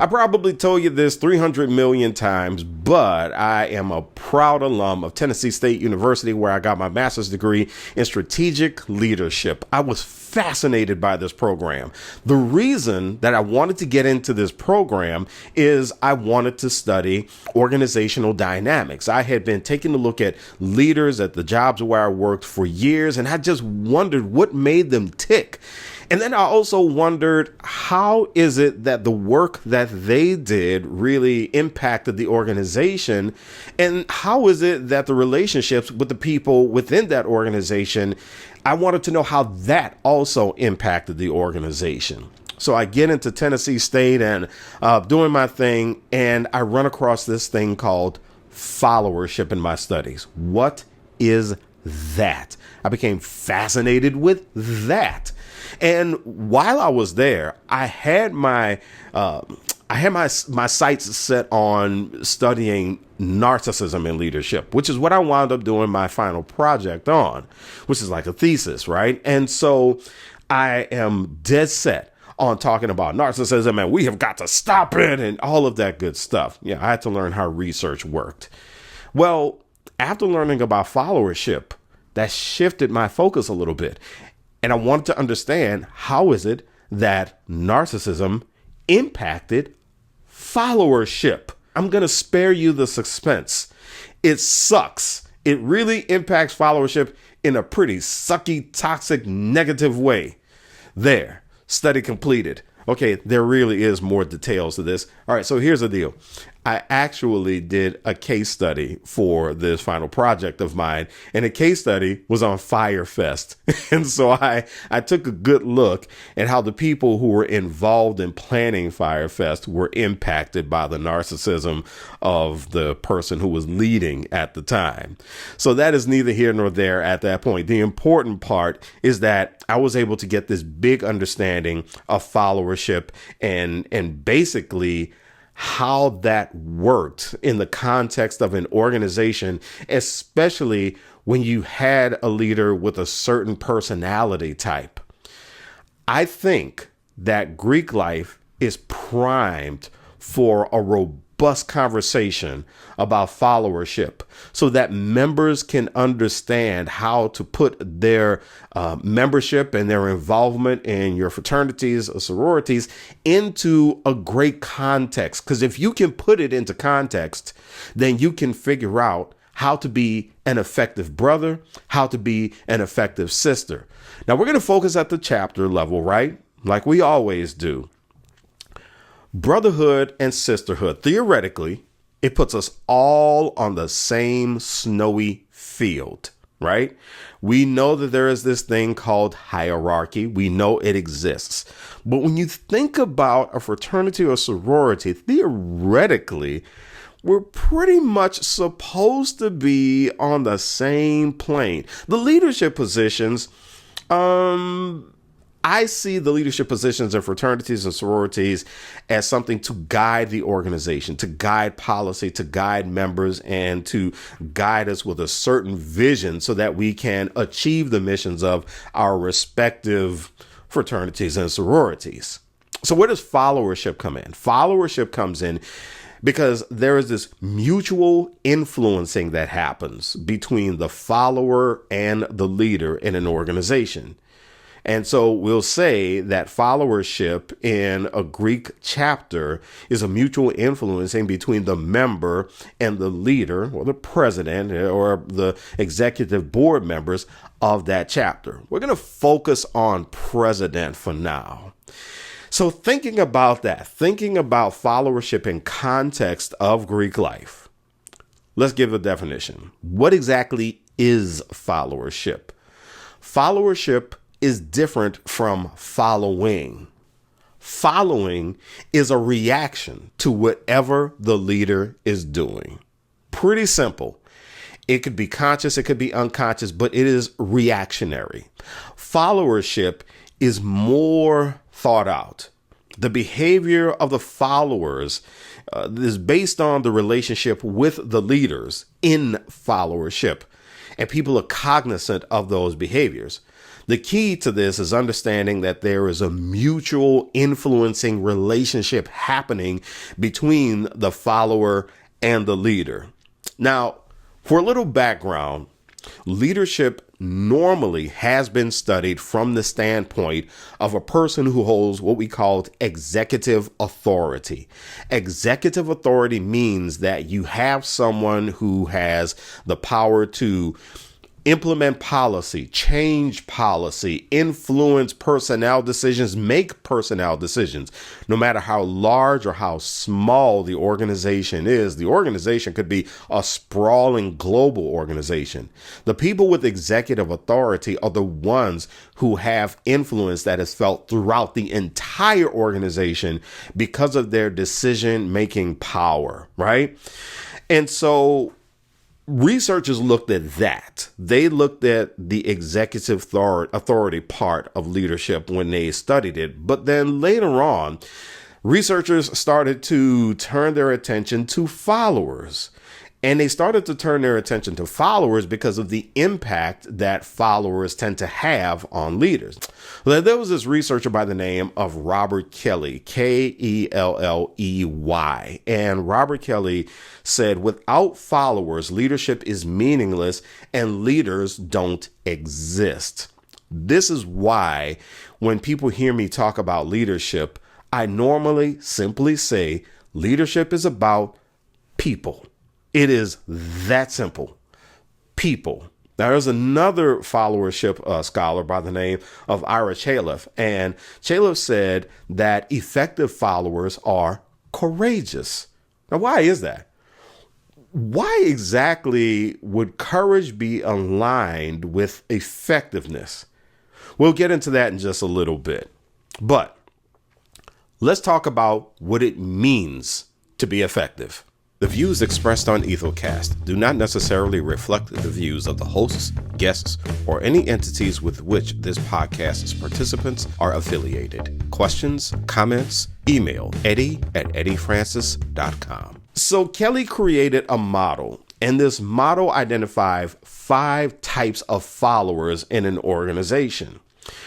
I probably told you this 300 million times, but I am a proud alum of Tennessee State University, where I got my master's degree in strategic leadership. I was fascinated by this program. The reason that I wanted to get into this program is I wanted to study organizational dynamics. I had been taking a look at leaders at the jobs where I worked for years, and I just wondered what made them tick. And then I also wondered, how is it that the work that they did really impacted the organization? And how is it that the relationships with the people within that organization, I wanted to know how that also impacted the organization. So I get into Tennessee State and doing my thing, and I run across this thing called followership in my studies. What is that? I became fascinated with that. And while I was there, I had my sights set on studying narcissism in leadership, which is what I wound up doing my final project on, which is like a thesis, right? And so I am dead set on talking about narcissism, and we have got to stop it and all of that good stuff. Yeah, I had to learn how research worked. Well, after learning about followership, that shifted my focus a little bit. And I wanted to understand, how is it that narcissism impacted followership? I'm going to spare you the suspense. It sucks. It really impacts followership in a pretty sucky, toxic, negative way. There, study completed. Okay, there really is more details to this. All right, so here's the deal. I actually did a case study for this final project of mine, and the case study was on Firefest. And so I took a good look at how the people who were involved in planning Firefest were impacted by the narcissism of the person who was leading at the time. So that is neither here nor there at that point. The important part is that I was able to get this big understanding of followership and basically how that worked in the context of an organization, especially when you had a leader with a certain personality type. I think that Greek life is primed for a robust conversation about followership so that members can understand how to put their membership and their involvement in your fraternities or sororities into a great context. Because if you can put it into context, then you can figure out how to be an effective brother, how to be an effective sister. Now, we're going to focus at the chapter level, right? Like we always do. Brotherhood and sisterhood. Theoretically, it puts us all on the same snowy field, right? We know that there is this thing called hierarchy. We know it exists. But when you think about a fraternity or sorority, theoretically, we're pretty much supposed to be on the same plane. The leadership positions, I see the leadership positions in fraternities and sororities as something to guide the organization, to guide policy, to guide members, and to guide us with a certain vision so that we can achieve the missions of our respective fraternities and sororities. So where does followership come in? Followership comes in because there is this mutual influencing that happens between the follower and the leader in an organization. And so we'll say that followership in a Greek chapter is a mutual influencing between the member and the leader or the president or the executive board members of that chapter. We're going to focus on president for now. So thinking about that, thinking about followership in context of Greek life, let's give a definition. What exactly is followership? Followership is different from following. Following is a reaction to whatever the leader is doing. Pretty simple. It could be conscious, it could be unconscious, but it is reactionary. Followership is more thought out. The behavior of the followers is based on the relationship with the leaders in followership, and people are cognizant of those behaviors. The key to this is understanding that there is a mutual influencing relationship happening between the follower and the leader. Now, for a little background, leadership normally has been studied from the standpoint of a person who holds what we call executive authority. Executive authority means that you have someone who has the power to implement policy, change policy, influence personnel decisions, make personnel decisions. No matter how large or how small the organization is, the organization could be a sprawling global organization. The people with executive authority are the ones who have influence that is felt throughout the entire organization because of their decision-making power, right? And so researchers looked at that. They looked at the executive authority part of leadership when they studied it. But then later on, researchers started to turn their attention to followers. And they started to turn their attention to followers because of the impact that followers tend to have on leaders. There was this researcher by the name of Robert Kelley, Kelley. And Robert Kelley said, without followers, leadership is meaningless and leaders don't exist. This is why when people hear me talk about leadership, I normally simply say leadership is about people. It is that simple. People. Now, there's another followership scholar by the name of Ira Chaleff, and Chaleff said that effective followers are courageous. Now, why is that? Why exactly would courage be aligned with effectiveness? We'll get into that in just a little bit. But let's talk about what it means to be effective. The views expressed on Ethocast do not necessarily reflect the views of the hosts, guests, or any entities with which this podcast's participants are affiliated. Questions, comments, email eddie@eddiefrancis.com. So Kelley created a model, and this model identified 5 types of followers in an organization.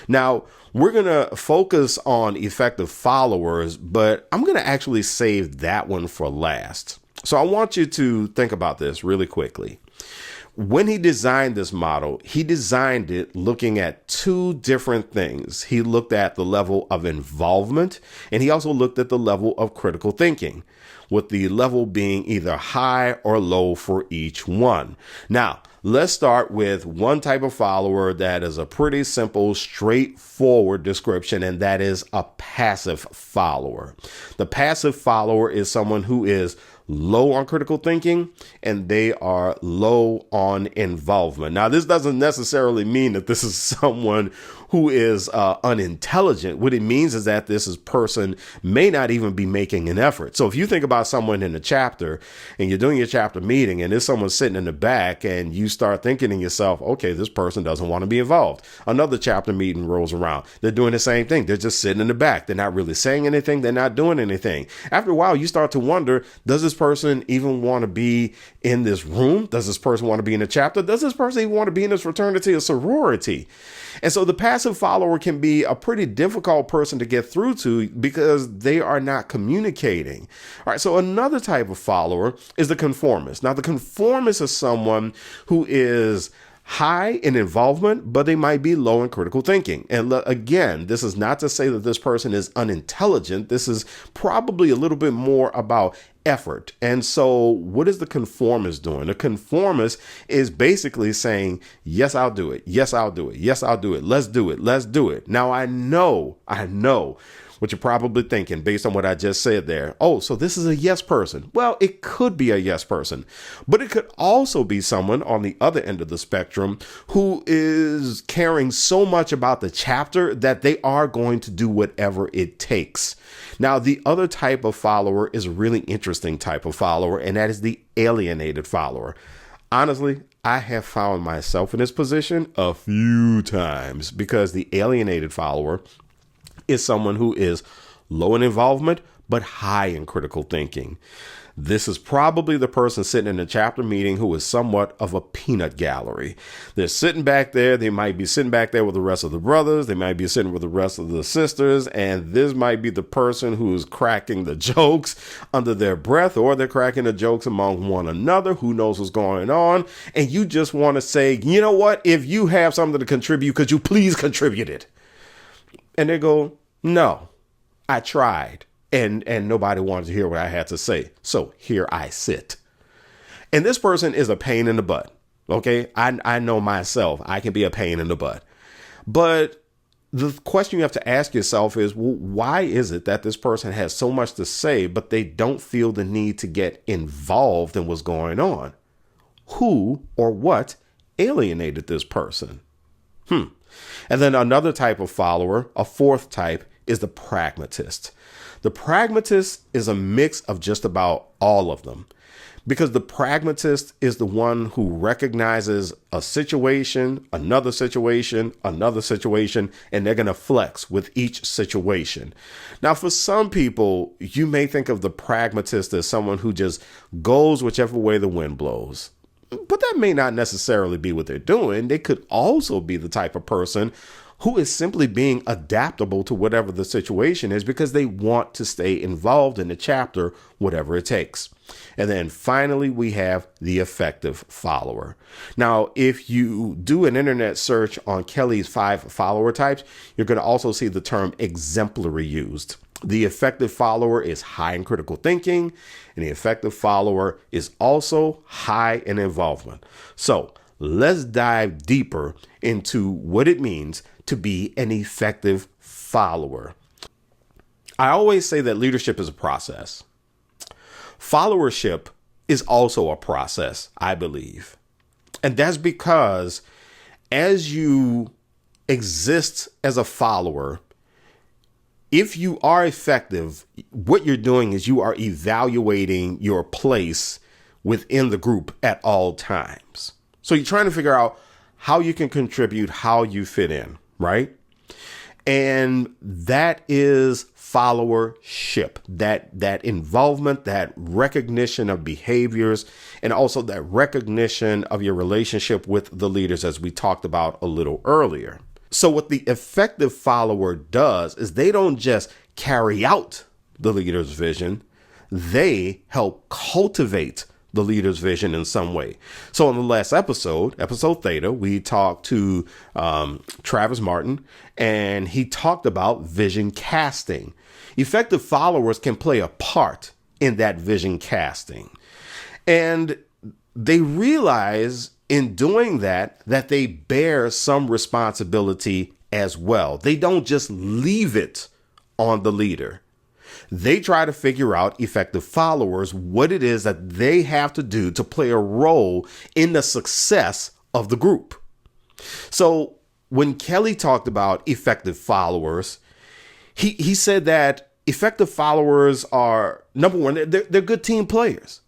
Now, we're going to focus on effective followers, but I'm going to actually save that one for last. So I want you to think about this really quickly. When he designed this model, he designed it looking at 2 different things. He looked at the level of involvement, and he also looked at the level of critical thinking, with the level being either high or low for each one. Now, let's start with one type of follower that is a pretty simple, straightforward description, and that is a passive follower. The passive follower is someone who is low on critical thinking, and they are low on involvement. Now, this doesn't necessarily mean that this is someone who is unintelligent. What it means is that this person may not even be making an effort. So if you think about someone in a chapter and you're doing your chapter meeting and there's someone sitting in the back and you start thinking to yourself, okay, this person doesn't want to be involved. Another chapter meeting rolls around. They're doing the same thing. They're just sitting in the back. They're not really saying anything. They're not doing anything. After a while, you start to wonder, does this person even want to be in this room? Does this person want to be in a chapter? Does this person even want to be in this fraternity or sorority? And so the passive follower can be a pretty difficult person to get through to because they are not communicating. All right. So another type of follower is the conformist. Now, the conformist is someone who is high in involvement, but they might be low in critical thinking. And again, this is not to say that this person is unintelligent. This is probably a little bit more about effort. And so what is the conformist doing? The conformist is basically saying, yes, I'll do it. Yes, I'll do it. Yes, I'll do it. Let's do it. Let's do it. Now, I know what you're probably thinking based on what I just said there. Oh, so this is a yes person. Well, it could be a yes person, but it could also be someone on the other end of the spectrum who is caring so much about the chapter that they are going to do whatever it takes. Now, the other type of follower is a really interesting type of follower, and that is the alienated follower. Honestly, I have found myself in this position a few times because the alienated follower is someone who is low in involvement, but high in critical thinking. This is probably the person sitting in a chapter meeting who is somewhat of a peanut gallery. They're sitting back there. They might be sitting back there with the rest of the brothers. They might be sitting with the rest of the sisters. And this might be the person who's cracking the jokes under their breath, or they're cracking the jokes among one another. Who knows what's going on? And you just want to say, you know what? If you have something to contribute, could you please contribute it? And they go, no, I tried. And nobody wanted to hear what I had to say. So here I sit. And this person is a pain in the butt. OK, I know myself. I can be a pain in the butt. But the question you have to ask yourself is, well, why is it that this person has so much to say, but they don't feel the need to get involved in what's going on? Who or what alienated this person? And then another type of follower, a fourth type, is the pragmatist. The pragmatist is a mix of just about all of them, because the pragmatist is the one who recognizes a situation, another situation, another situation, and they're going to flex with each situation. Now, for some people, you may think of the pragmatist as someone who just goes whichever way the wind blows. But that may not necessarily be what they're doing. They could also be the type of person who is simply being adaptable to whatever the situation is because they want to stay involved in the chapter, whatever it takes. And then finally, we have the effective follower. Now, if you do an internet search on Kelly's 5 follower types, you're going to also see the term exemplary used. The effective follower is high in critical thinking, and the effective follower is also high in involvement. So let's dive deeper into what it means to be an effective follower. I always say that leadership is a process. Followership is also a process, I believe. And that's because as you exist as a follower, if you are effective, what you're doing is you are evaluating your place within the group at all times. So you're trying to figure out how you can contribute, how you fit in, right? And that is followership, that involvement, that recognition of behaviors, and also that recognition of your relationship with the leaders, as we talked about a little earlier. So what the effective follower does is they don't just carry out the leader's vision, they help cultivate the leader's vision in some way. So in the last episode Theta, we talked to Travis Martin, and he talked about vision casting. Effective followers can play a part in that vision casting. And they realize in doing that they bear some responsibility as well. They don't just leave it on the leader. They try to figure out, effective followers, what it is that they have to do to play a role in the success of the group. So when Kelly talked about effective followers, he said that effective followers are, number one, they're good team players.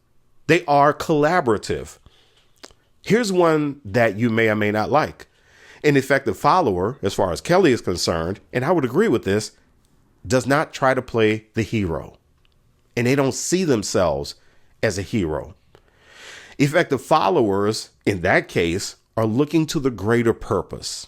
They are collaborative. Here's one that you may or may not like. An effective follower, as far as Kelly is concerned, and I would agree with this, does not try to play the hero. And they don't see themselves as a hero. Effective followers, in that case, are looking to the greater purpose.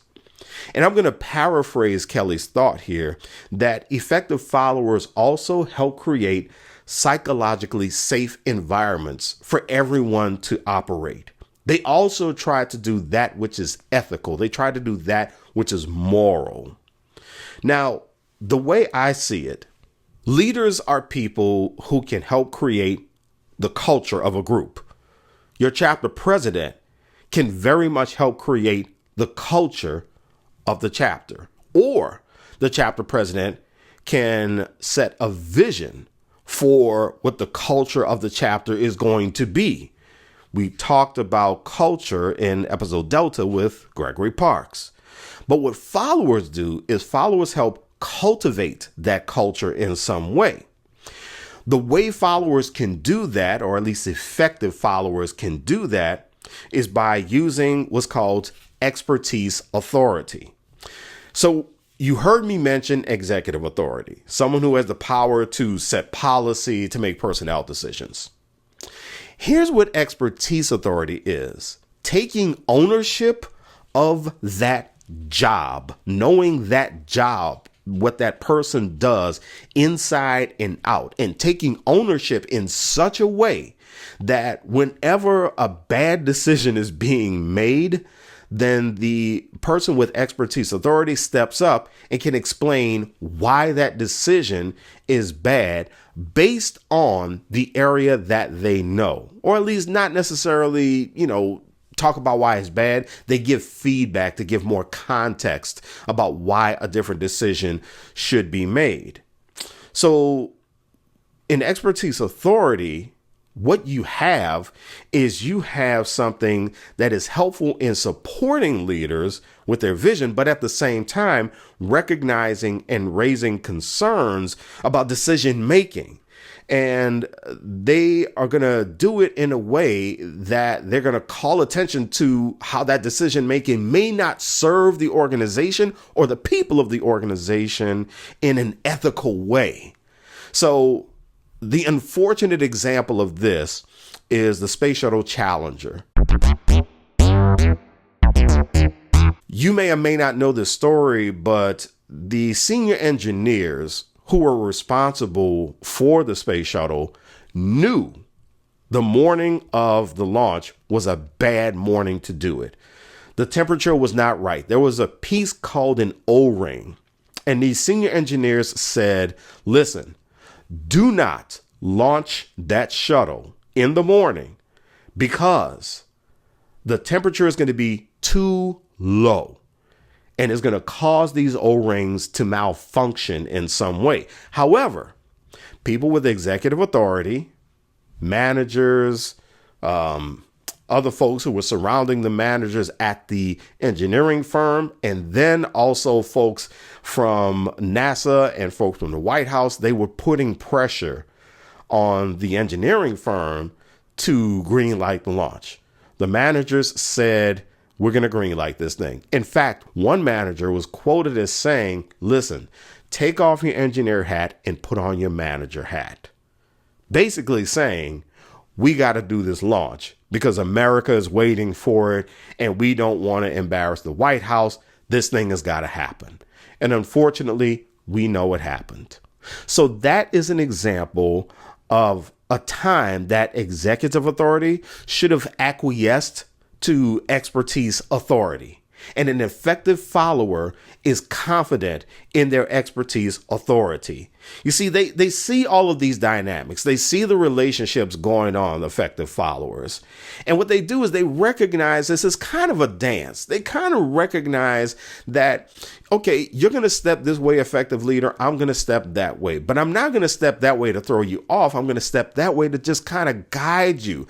And I'm going to paraphrase Kelly's thought here, that effective followers also help create psychologically safe environments for everyone to operate. They also try to do that which is ethical. They try to do that which is moral. Now, the way I see it, leaders are people who can help create the culture of a group. Your chapter president can very much help create the culture of the chapter, or the chapter president can set a vision for what the culture of the chapter is going to be. We talked about culture in episode Delta with Gregory Parks. But what followers do is followers help cultivate that culture in some way. The way followers can do that, or at least effective followers can do that, is by using what's called expertise authority. So You heard me mention executive authority, someone who has the power to set policy, to make personnel decisions. Here's what expertise authority is: taking ownership of that job, knowing that job, what that person does inside and out, and taking ownership in such a way that whenever a bad decision is being made, then the person with expertise authority steps up and can explain why that decision is bad based on the area that they know, or at least not necessarily, talk about why it's bad. They give feedback to give more context about why a different decision should be made. So in expertise authority, what you have is you have something that is helpful in supporting leaders with their vision, but at the same time, recognizing and raising concerns about decision making. And they are going to do it in a way that they're going to call attention to how that decision making may not serve the organization or the people of the organization in an ethical way. So the unfortunate example of this is the Space Shuttle Challenger. You may or may not know this story, but the senior engineers who were responsible for the space shuttle knew the morning of the launch was a bad morning to do it. The temperature was not right. There was a piece called an O-ring. And these senior engineers said, listen, do not launch that shuttle in the morning because the temperature is going to be too low. And it's going to cause these O-rings to malfunction in some way. However, people with executive authority, managers, other folks who were surrounding the managers at the engineering firm, and then also folks from NASA and folks from the White House, they were putting pressure on the engineering firm to green light the launch. The managers said, we're going to green light this thing. In fact, one manager was quoted as saying, listen, take off your engineer hat and put on your manager hat. Basically saying, we got to do this launch because America is waiting for it and we don't want to embarrass the White House. This thing has got to happen. And unfortunately, we know what happened. So that is an example of a time that executive authority should have acquiesced to expertise authority. And an effective follower is confident in their expertise authority. You see, they see all of these dynamics. They see the relationships going on, effective followers. And what they do is they recognize this is kind of a dance. They kind of recognize that, okay, you're going to step this way, effective leader. I'm going to step that way. But I'm not going to step that way to throw you off. I'm going to step that way to just kind of guide you.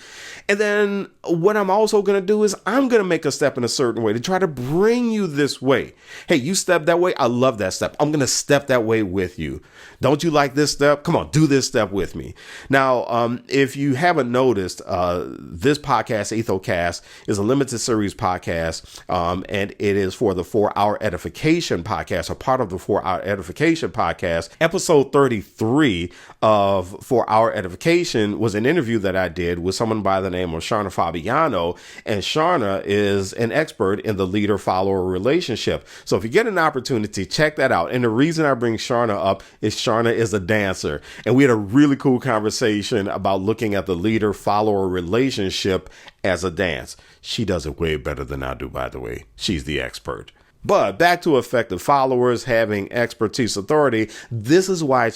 And then what I'm also going to do is I'm going to make a step in a certain way to try to bring you this way. Hey, you step that way. I love that step. I'm going to step that way with you. Don't you like this step? Come on, do this step with me. Now, if you haven't noticed, this podcast, Ethocast, is a limited series podcast, and it is for the Our Edification podcast, or part of the Our Edification podcast. Episode 33 of For Our Edification was an interview that I did with someone by the name of Sharna Fabiano, and Sharna is an expert in the leader-follower relationship. So if you get an opportunity, check that out. And the reason I bring Sharna up is Sharna is a dancer, and we had a really cool conversation about looking at the leader-follower relationship as a dance. She does it way better than I do, by the way. She's the expert. But back to effective followers having expertise authority. This is why Ira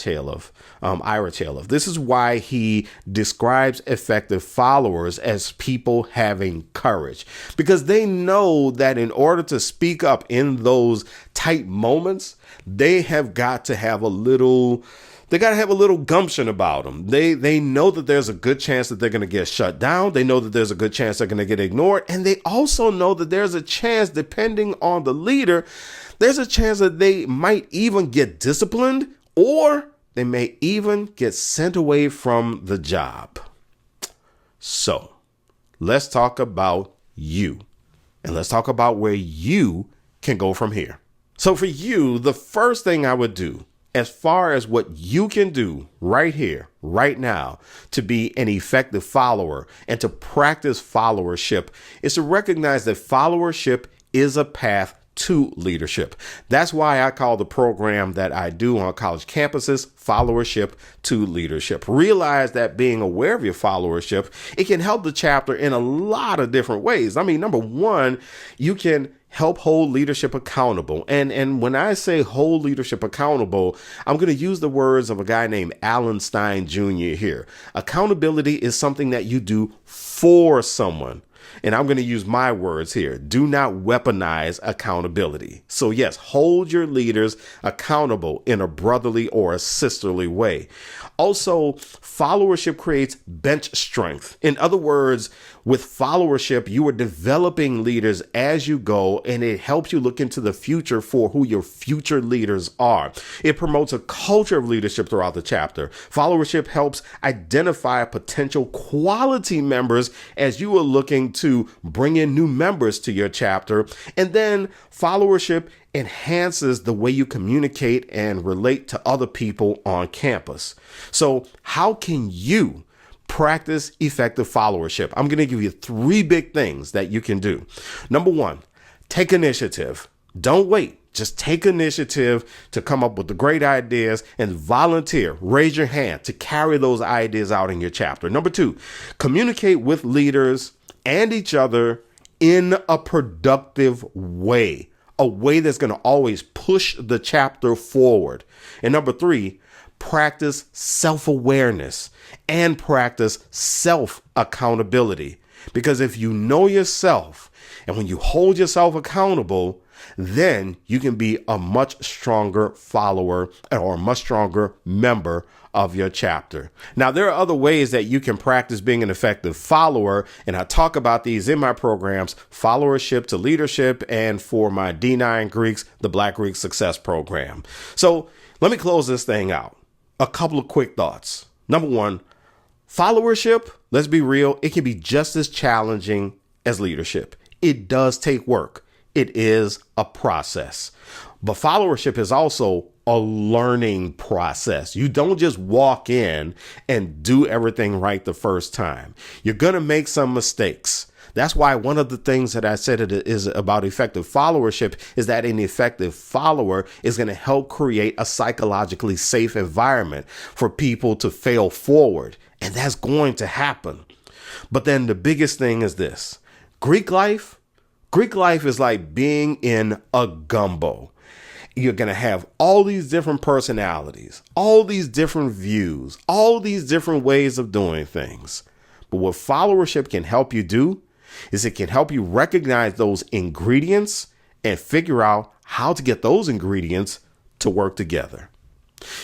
Chaleff, this is why he describes effective followers as people having courage, because they know that in order to speak up in those tight moments, they have got to have a little gumption about them. They know that there's a good chance that they're going to get shut down. They know that there's a good chance they're going to get ignored. And they also know that there's a chance, depending on the leader, there's a chance that they might even get disciplined, or they may even get sent away from the job. So let's talk about you, and let's talk about where you can go from here. So for you, the first thing I would do, as far as what you can do right here, right now, to be an effective follower and to practice followership, is to recognize that followership is a path to leadership. That's why I call the program that I do on college campuses Followership to Leadership. Realize that being aware of your followership, it can help the chapter in a lot of different ways. I mean, number one, you can help hold leadership accountable. And when I say hold leadership accountable, I'm going to use the words of a guy named Alan Stein Jr. here. Accountability is something that you do for someone. And I'm going to use my words here. Do not weaponize accountability. So yes, hold your leaders accountable in a brotherly or a sisterly way. Also, followership creates bench strength. In other words, with followership, you are developing leaders as you go, and it helps you look into the future for who your future leaders are. It promotes a culture of leadership throughout the chapter. Followership helps identify potential quality members as you are looking to bring in new members to your chapter. And then followership enhances the way you communicate and relate to other people on campus. So how can you practice effective followership? I'm going to give you 3 big things that you can do. Number 1, take initiative. Don't wait. Just take initiative to come up with the great ideas and volunteer. Raise your hand to carry those ideas out in your chapter. Number 2, communicate with leaders and each other in a productive way, a way that's going to always push the chapter forward. And number 3, practice self-awareness and practice self-accountability. Because if you know yourself and when you hold yourself accountable, then you can be a much stronger follower or a much stronger member of your chapter. Now, there are other ways that you can practice being an effective follower, and I talk about these in my programs, Followership to Leadership, and for my D9 Greeks, the Black Greek Success Program. So let me close this thing out. A couple of quick thoughts. Number 1, followership, let's be real, it can be just as challenging as leadership. It does take work. It is a process. But followership is also a learning process. You don't just walk in and do everything right the first time. You're going to make some mistakes. That's why one of the things that I said it is about effective followership is that an effective follower is going to help create a psychologically safe environment for people to fail forward. And that's going to happen. But then the biggest thing is this. Greek life is like being in a gumbo. You're going to have all these different personalities, all these different views, all these different ways of doing things. But what followership can help you do is it can help you recognize those ingredients and figure out how to get those ingredients to work together.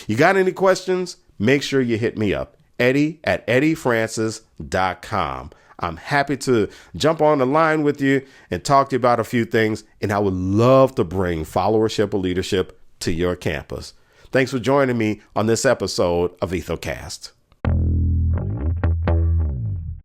You got any questions? Make sure you hit me up, Eddie@eddiefrancis.com. I'm happy to jump on the line with you and talk to you about a few things, and I would love to bring followership or leadership to your campus. Thanks for joining me on this episode of Ethocast.